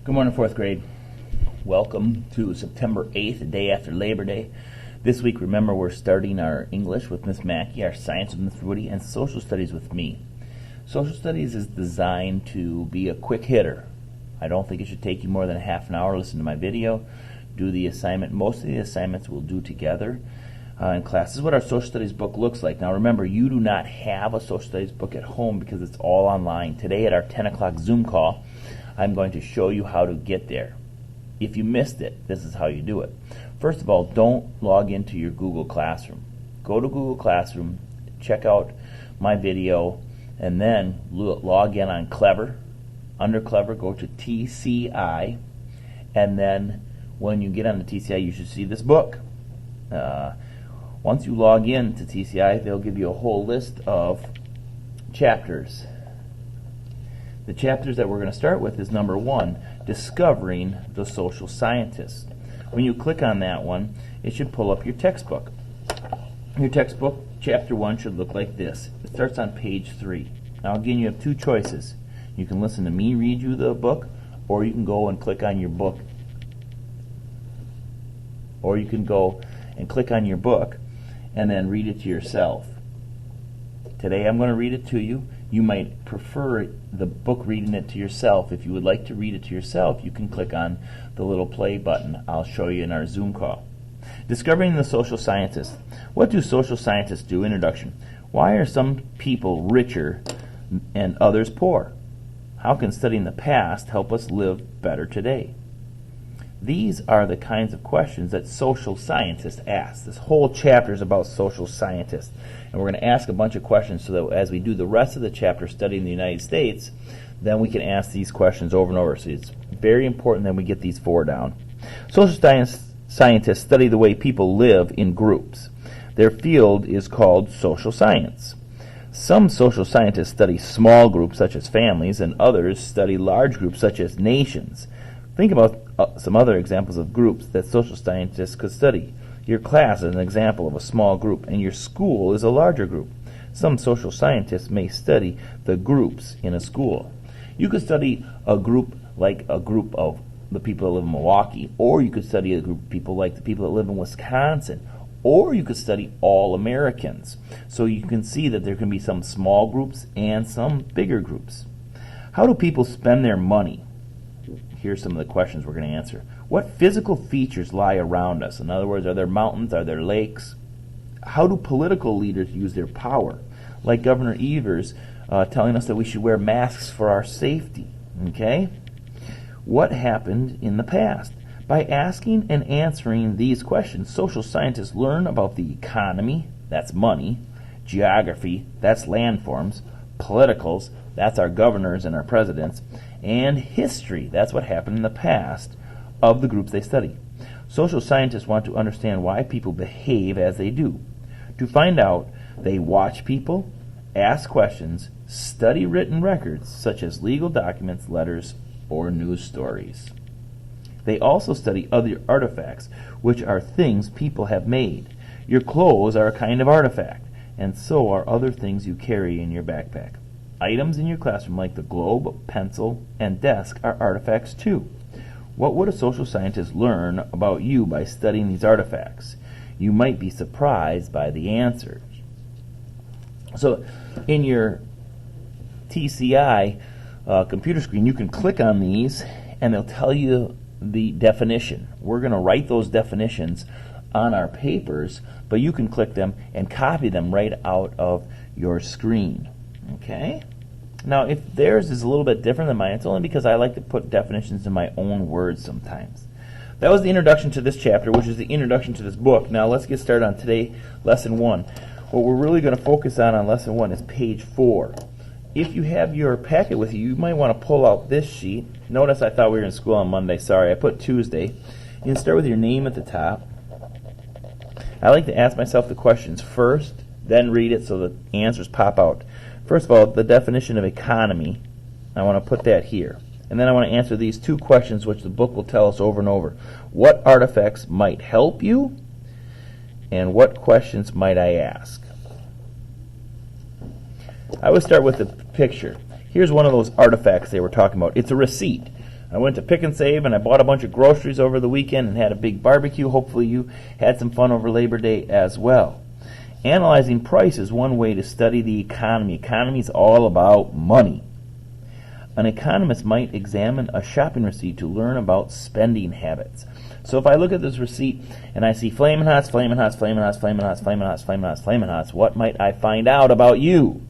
Good morning, fourth grade. Welcome to September 8th, the day after Labor Day. This week, remember, we're starting our English with Miss Mackey, our science with Miss Woody, and social studies with me. Social studies is designed to be a quick hitter. I don't think it should take you more than a half an hour. Listen to my video, do the assignment. Most of the assignments we'll do together in class. This is what our social studies book looks like. Now remember, you do not have a social studies book at home because it's all online. Today at our 10 o'clock Zoom call, I'm going to show you how to get there. If you missed it, this is how you do it. First of all, don't log into your Google Classroom. Go to Google Classroom, check out my video, and then log in on Clever. Under Clever, go to TCI, and then when you get on the TCI, you should see this book. Once you log in to TCI, they'll give you a whole list of chapters. The chapters that we're going to start with is number 1, Discovering the Social Scientist. When you click on that one, it should pull up your textbook. Your textbook, chapter 1, should look like this. It starts on page 3. Now again, you have two choices. You can listen to me read you the book, or you can go and click on your book. Or you can go and click on your book and then read it to yourself. Today I'm going to read it to you. You might prefer the book reading it to yourself. If you would like to read it to yourself, you can click on the little play button. I'll show you in our Zoom call. Discovering the Social Scientist. What do social scientists do? Introduction. Why are some people richer and others poor? How can studying the past help us live better today? These are the kinds of questions that social scientists ask. This whole chapter is about social scientists. And we're going to ask a bunch of questions so that as we do the rest of the chapter studying the United States, then we can ask these questions over and over. So it's very important that we get these 4 down. Social scientists study the way people live in groups. Their field is called social science. Some social scientists study small groups such as families, and others study large groups such as nations. Think about some other examples of groups that social scientists could study. Your class is an example of a small group, and your school is a larger group. Some social scientists may study the groups in a school. You could study a group like a group of the people that live in Milwaukee, or you could study a group of people like the people that live in Wisconsin, or you could study all Americans. So you can see that there can be some small groups and some bigger groups. How do people spend their money? Here's some of the questions we're going to answer. What physical features lie around us? In other words, are there mountains? Are there lakes? How do political leaders use their power? Like Governor Evers telling us that we should wear masks for our safety. Okay? What happened in the past? By asking and answering these questions, social scientists learn about the economy, that's money, geography, that's landforms, politicals, that's our governors and our presidents, and history, that's what happened in the past of the groups they study. Social scientists want to understand why people behave as they do. To find out, they watch people, ask questions, study written records such as legal documents, letters, or news stories. They also study other artifacts, which are things people have made. Your clothes are a kind of artifact, and so are other things you carry in your backpack. Items in your classroom like the globe, pencil, and desk are artifacts too. What would a social scientist learn about you by studying these artifacts? You might be surprised by the answers. So in your TCI computer screen, you can click on these and they'll tell you the definition. We're going to write those definitions on our papers, but you can click them and copy them right out of your screen. Okay? Now, if theirs is a little bit different than mine, it's only because I like to put definitions in my own words sometimes. That was the introduction to this chapter, which is the introduction to this book. Now, let's get started on today, Lesson 1. What we're really going to focus on Lesson 1 is page 4. If you have your packet with you, you might want to pull out this sheet. Notice I thought we were in school on Monday. Sorry, I put Tuesday. You can start with your name at the top. I like to ask myself the questions first, then read it so the answers pop out. First of all, the definition of economy, I want to put that here. And then I want to answer these 2 questions which the book will tell us over and over. What artifacts might help you? And what questions might I ask? I would start with the picture. Here's one of those artifacts they were talking about. It's a receipt. I went to Pick and Save and I bought a bunch of groceries over the weekend and had a big barbecue. Hopefully you had some fun over Labor Day as well. Analyzing price is one way to study the economy. Economy is all about money. An economist might examine a shopping receipt to learn about spending habits. So if I look at this receipt and I see Flamin' Hots, Flamin' Hots, Flamin' Hots, Flamin' Hots, Flamin' Hots, Flamin' Hots, Flamin' Hots, what might I find out about you?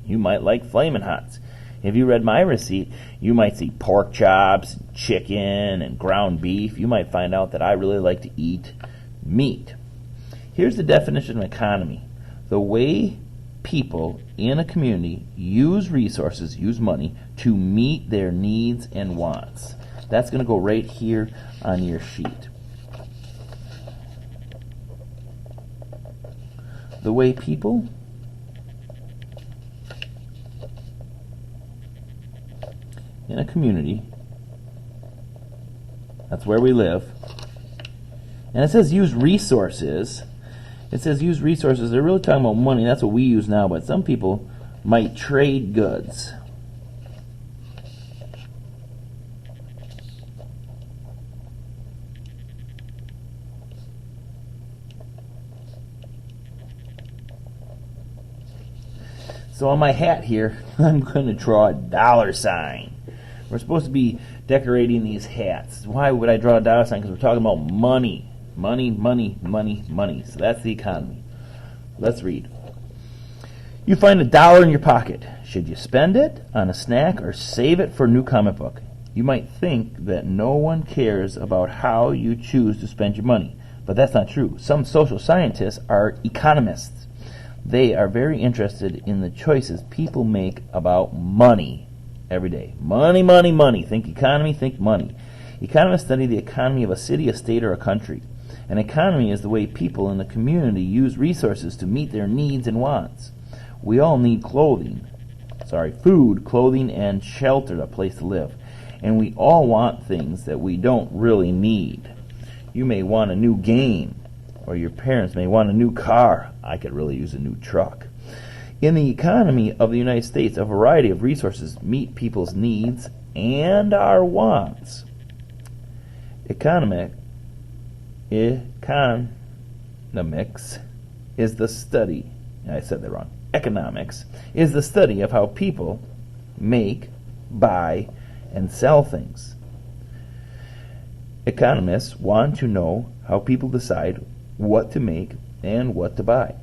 You might like Flamin' Hots. If you read my receipt, you might see pork chops, chicken, and ground beef. You might find out that I really like to eat meat. Here's the definition of economy. The way people in a community use resources, use money, to meet their needs and wants. That's going to go right here on your sheet. The way people in a community, that's where we live, and it says use resources. It says use resources. They're really talking about money. That's what we use now, but some people might trade goods. So on my hat here, I'm going to draw a dollar sign. We're supposed to be decorating these hats. Why would I draw a dollar sign? Because we're talking about money. Money, money, money, money. So that's the economy. Let's read. You find $1 in your pocket. Should you spend it on a snack or save it for a new comic book? You might think that no one cares about how you choose to spend your money, but that's not true. Some social scientists are economists. They are very interested in the choices people make about money every day. Money, money, money. Think economy, think money. Economists study the economy of a city, a state, or a country. An economy is the way people in the community use resources to meet their needs and wants. We all need food, clothing, and shelter, a place to live. And we all want things that we don't really need. You may want a new game, or your parents may want a new car. I could really use a new truck. In the economy of the United States, a variety of resources meet people's needs and our wants. Economics is the study, I said that wrong. Economics is the study of how people make, buy, and sell things. Economists want to know how people decide what to make and what to buy.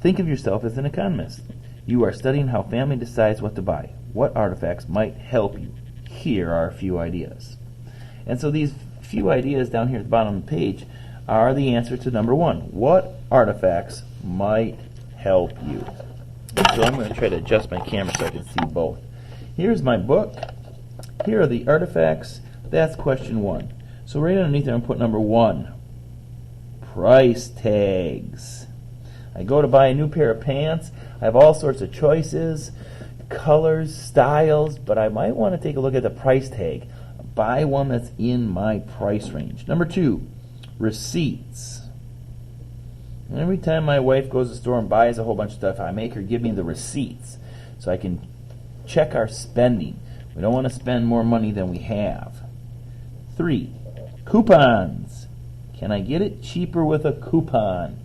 Think of yourself as an economist. You are studying how family decides what to buy. What artifacts might help you? Here are a few ideas. And so these few ideas down here at the bottom of the page are the answer to number 1. What artifacts might help you? So I'm going to try to adjust my camera so I can see both. Here's my book. Here are the artifacts. That's question 1. So right underneath there I'm putting number 1. Price tags. I go to buy a new pair of pants. I have all sorts of choices, colors, styles, but I might want to take a look at the price tag. Buy one that's in my price range. Number 2, receipts. Every time my wife goes to the store and buys a whole bunch of stuff, I make her give me the receipts so I can check our spending. We don't want to spend more money than we have. 3, coupons. Can I get it cheaper with a coupon?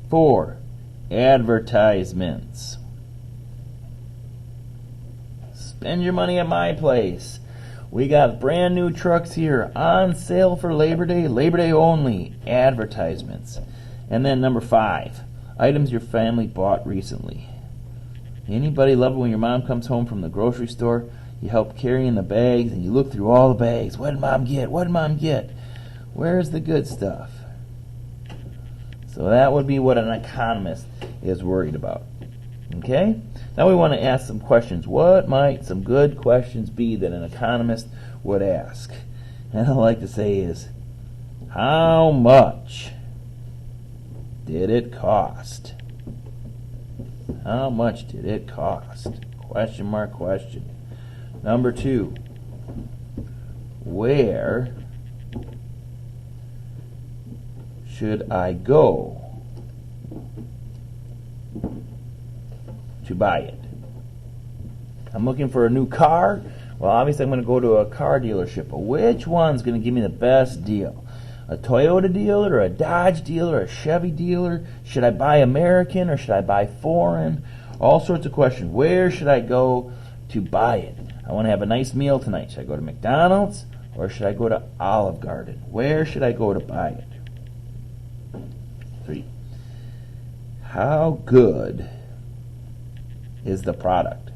4, advertisements. Spend your money at my place. We got brand new trucks here on sale for Labor Day only. Advertisements. And then number 5, items your family bought recently. Anybody love it when your mom comes home from the grocery store? You help carrying the bags and you look through all the bags. What did mom get? What did mom get? Where's the good stuff? So that would be what an economist is worried about. Okay? Now we want to ask some questions. What might some good questions be that an economist would ask? And I like to say is, how much did it cost? How much did it cost? Question mark question. Number 2, where should I go to buy it? I'm looking for a new car. Well, obviously I'm going to go to a car dealership, but which one's going to give me the best deal? A Toyota dealer, or a Dodge dealer, or a Chevy dealer? Should I buy American or should I buy foreign? All sorts of questions. Where should I go to buy it? I want to have a nice meal tonight. Should I go to McDonald's or should I go to Olive Garden? Where should I go to buy it? 3. How good is the product?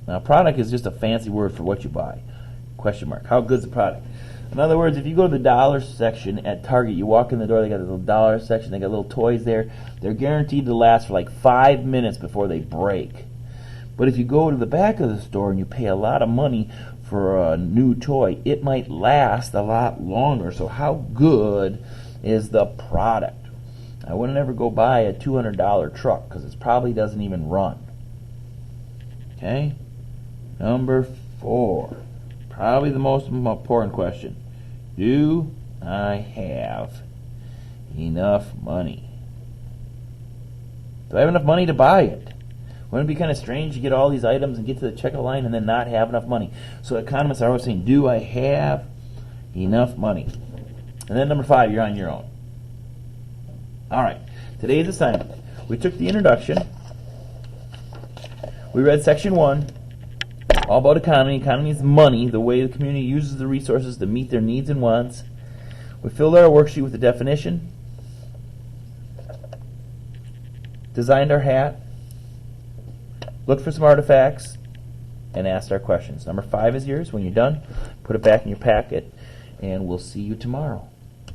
Now, product is just a fancy word for what you buy. Question mark. How good is the product? In other words, if you go to the dollar section at Target, you walk in the door, they got a little dollar section, they got little toys there. They're guaranteed to last for like 5 minutes before they break. But if you go to the back of the store and you pay a lot of money for a new toy, it might last a lot longer. So how good is the product? I wouldn't ever go buy a $200 truck because it probably doesn't even run. Okay? Number 4. Probably the most important question. Do I have enough money? Do I have enough money to buy it? Wouldn't it be kind of strange to get all these items and get to the checkout line and then not have enough money? So economists are always saying, do I have enough money? And then number 5, you're on your own. All right. Today's assignment. We took the introduction. We read section 1. All about economy. Economy is money, the way the community uses the resources to meet their needs and wants. We filled out our worksheet with the definition, designed our hat, looked for some artifacts, and asked our questions. Number 5 is yours. When you're done, put it back in your packet, and we'll see you tomorrow.